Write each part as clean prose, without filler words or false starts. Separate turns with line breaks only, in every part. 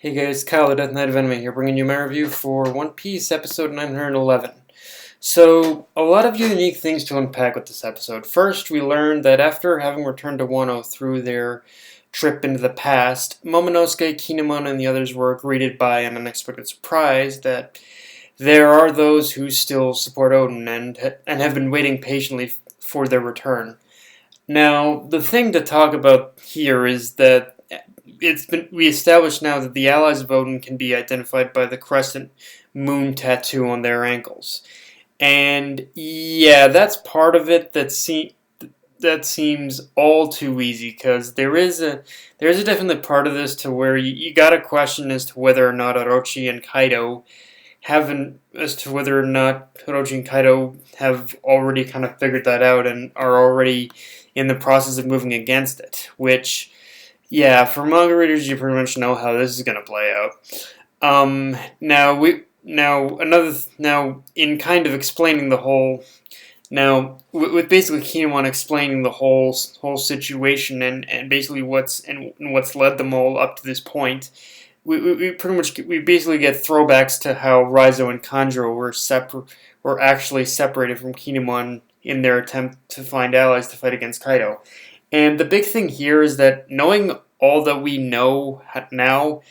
Hey guys, Kyle the Death Knight of Anime here, bringing you my review for One Piece episode 911. So, a lot of unique things to unpack with this episode. First, we learned that after having returned to Wano through their trip into the past, Momonosuke, Kinemon, and the others were greeted by an unexpected surprise that there are those who still support Odin and have been waiting patiently for their return. Now, the thing to talk about here is that we established now that the allies of Odin can be identified by the crescent moon tattoo on their ankles, and yeah, that's part of it that seems all too easy because there is a definite part of this to where you got a question as to whether or not Orochi and Kaido have already kind of figured that out and are already in the process of moving against it, which, yeah, for manga readers, you pretty much know how this is going to play out. Now in kind of explaining the whole, with basically Kinemon explaining the whole situation and basically what's led them all up to this point, we basically get throwbacks to how Raizo and Kanjuro were actually separated from Kinemon in their attempt to find allies to fight against Kaido. And the big thing here is that knowing all that we know now,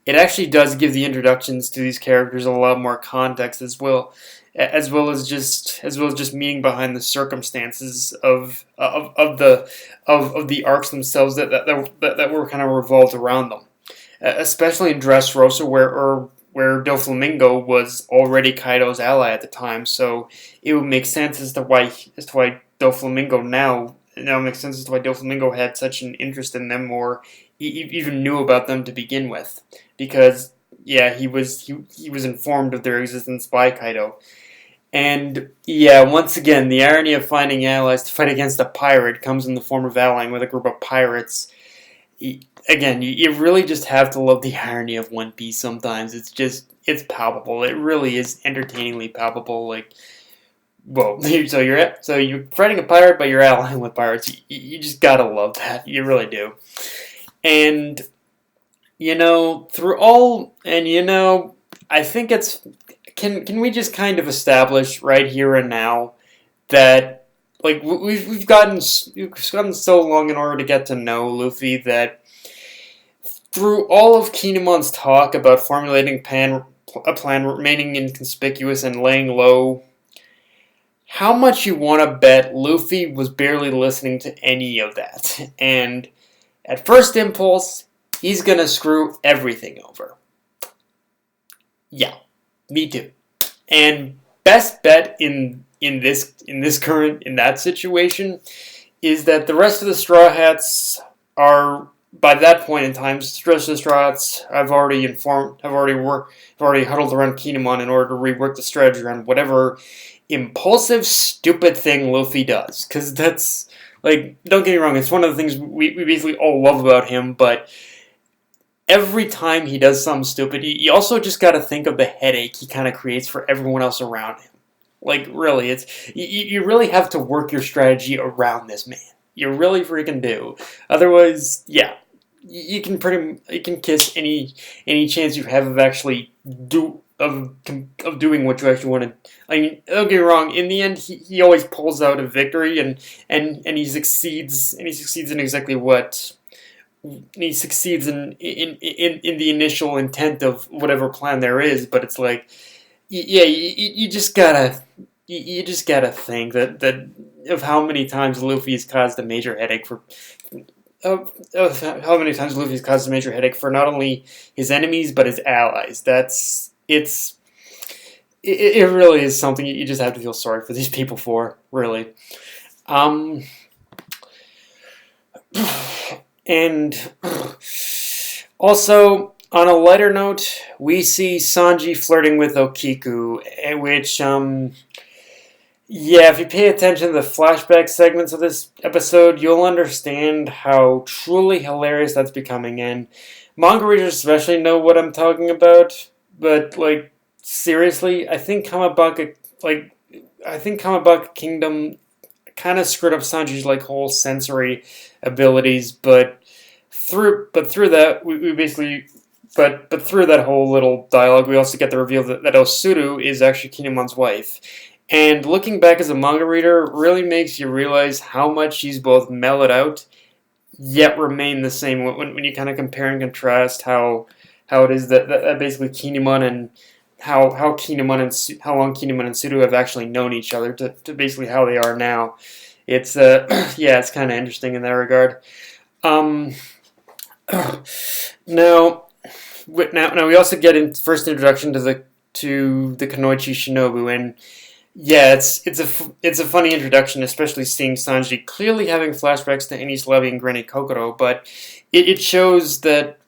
it actually does give the introductions to these characters a lot more context as well as just meaning behind the circumstances of the arcs themselves that were kind of revolved around them, especially in Dressrosa where Doflamingo was already Kaido's ally at the time, so it would make sense as to why Doflamingo now makes sense as to why Doflamingo had such an interest in them or even knew about them to begin with, because yeah, he was informed of their existence by Kaido. And yeah, once again, the irony of finding allies to fight against a pirate comes in the form of allying with a group of pirates. Again, you really just have to love the irony of One Piece sometimes. It's palpable. It really is entertainingly palpable. Like, whoa, so you're fighting a pirate, but you're allying with pirates. You just gotta love that. You really do. And I think can we just kind of establish right here and now that, like, we've gotten so long in order to get to know Luffy that through all of Kinemon's talk about formulating a plan, remaining inconspicuous, and laying low, how much you want to bet Luffy was barely listening to any of that. And at first impulse, he's going to screw everything over. Yeah, me too. And best bet in that situation is that the rest of the Straw Hats are, by that point in time, the rest of the Straw Hats have already huddled around Kinemon in order to rework the strategy around whatever impulsive, stupid thing Luffy does. Because that's, like, don't get me wrong, it's one of the things we basically all love about him, but every time he does something stupid, you also just got to think of the headache he kind of creates for everyone else around him. Like, really, you really have to work your strategy around this man. You really freaking do. Otherwise, yeah, you can kiss any chance you have of actually doing what you actually want to. I mean, don't get me wrong. In the end, he always pulls out a victory, and he succeeds in exactly what. He succeeds in the initial intent of whatever plan there is, but it's like, yeah, you just gotta think that of how many times Luffy has caused a major headache for not only his enemies but his allies. It really is something you just have to feel sorry for these people for, really. And also, on a lighter note, we see Sanji flirting with Okiku, which, yeah, if you pay attention to the flashback segments of this episode, you'll understand how truly hilarious that's becoming, and manga readers especially know what I'm talking about, but, like, seriously, I think Kamabaka Kingdom kind of screwed up Sanji's, like, whole sensory abilities, but through that, we basically but through that whole little dialogue, we also get the reveal that Osuru is actually Kinemon's wife. And looking back as a manga reader really makes you realize how much she's both mellowed out yet remain the same when you kind of compare and contrast how it is that basically Kinemon and how Kinemon and how long Kinemon and Suru have actually known each other to basically how they are now. It's yeah, it's kind of interesting in that regard. Um, now, now we also get in first introduction to the Kunoichi Shinobu, and yeah, it's a funny introduction, especially seeing Sanji clearly having flashbacks to Enies Levy and Granny Kokoro, but it shows that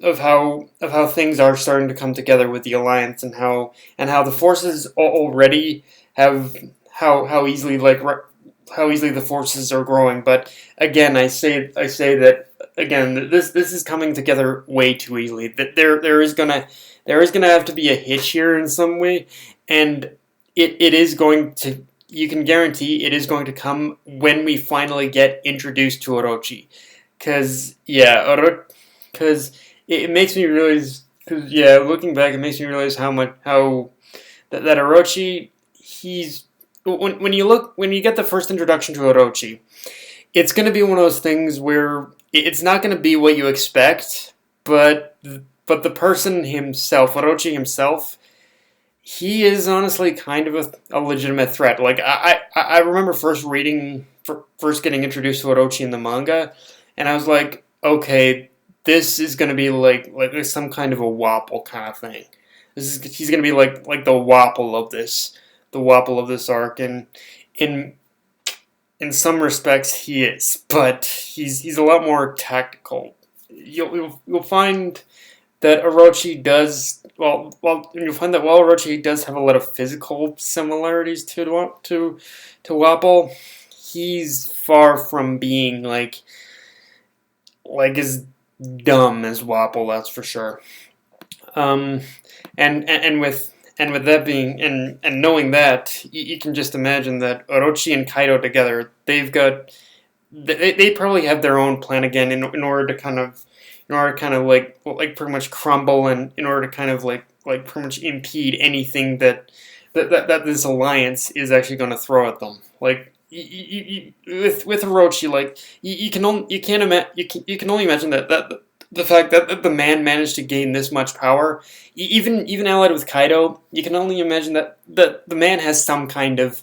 of how things are starting to come together with the alliance, and how the forces already have how easily how easily the forces are growing. But again, I say that again, this is coming together way too easily. That there is gonna have to be a hitch here in some way, and it is going to. You can guarantee it is going to come when we finally get introduced to Orochi, because yeah, because it makes me realize. Because yeah, looking back, it makes me realize how that Orochi, he's when you get the first introduction to Orochi, it's going to be one of those things where it's not going to be what you expect, but the person himself, Orochi himself, he is honestly kind of a legitimate threat. Like I remember first getting introduced to Orochi in the manga, and I was like, okay, this is going to be like some kind of a Wapple kind of thing. He's going to be like the Wapple of this arc, and in in some respects he is, but he's a lot more tactical. You'll find that Orochi does you'll find that while Orochi does have a lot of physical similarities to Wapple, he's far from being like as dumb as Wapple, that's for sure. Um, and with that being and knowing that, you can just imagine that Orochi and Kaido together, they probably have their own plan again in order to kind of like pretty much crumble, and in order to kind of like pretty much impede anything that this alliance is actually going to throw at them. Like with Orochi, like you can only imagine that the fact that the man managed to gain this much power, even allied with Kaido, you can only imagine that the man has some kind of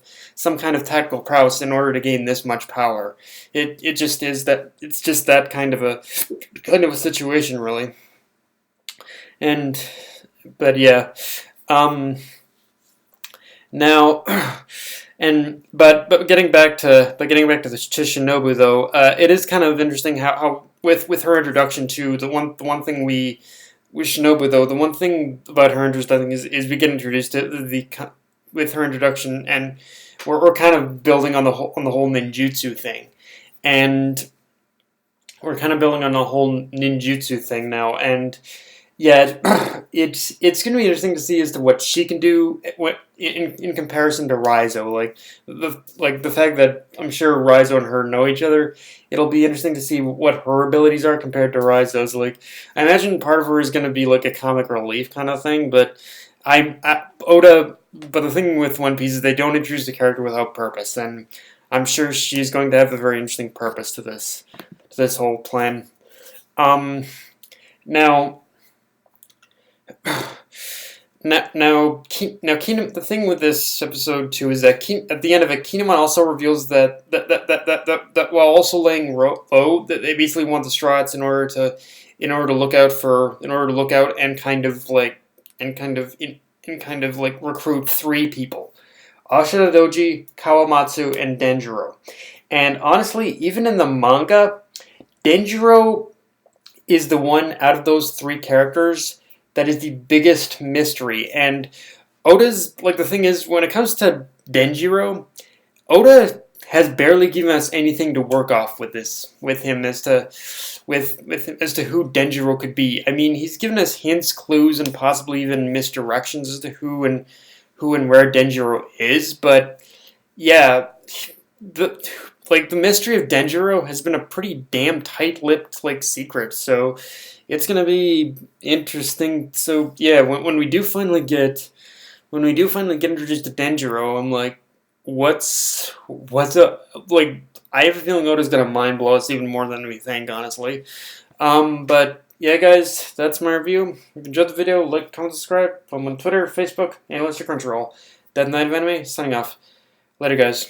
tactical prowess in order to gain this much power. It just is that it's just that kind of a situation, really. And but yeah, um, now. And but getting back to the to Shinobu though, it is kind of interesting how with her introduction to the one thing we with Shinobu though, the one thing about her introduction is we get introduced to with her introduction, and we're kind of building on the whole ninjutsu thing, and we're kind of building on the whole ninjutsu thing now, and yeah, it's going to be interesting to see as to what she can do in comparison to Raizo. Like the fact that I'm sure Raizo and her know each other, it'll be interesting to see what her abilities are compared to Raizo's. Like I imagine part of her is going to be like a comic relief kind of thing, but Oda. But the thing with One Piece is they don't introduce the character without purpose, and I'm sure she's going to have a very interesting purpose to this whole plan. Um, now. The thing with this episode too is that at the end of it, Kinemon also reveals that while also laying low, that they basically want the Straw Hats in order to look out and kind of like recruit three people: Ashina Doji, Kawamatsu, and Denjiro. And honestly, even in the manga, Denjiro is the one out of those three characters that is the biggest mystery. And Oda's, like, the thing is, when it comes to Denjiro, Oda has barely given us anything to work off with him as to who Denjiro could be. I mean, he's given us hints, clues, and possibly even misdirections as to who and where Denjiro is, but yeah, the mystery of Denjiro has been a pretty damn tight-lipped secret. So it's gonna be interesting. So yeah, when we do finally get introduced to Denjiro, I'm like, what's up? Like, I have a feeling Oda's gonna mind blow us even more than we think, honestly. But yeah, guys, that's my review. If you enjoyed the video, like, comment, subscribe. I'm on Twitter, Facebook, and Crunchyroll. Dead Night of Anime, signing off. Later, guys.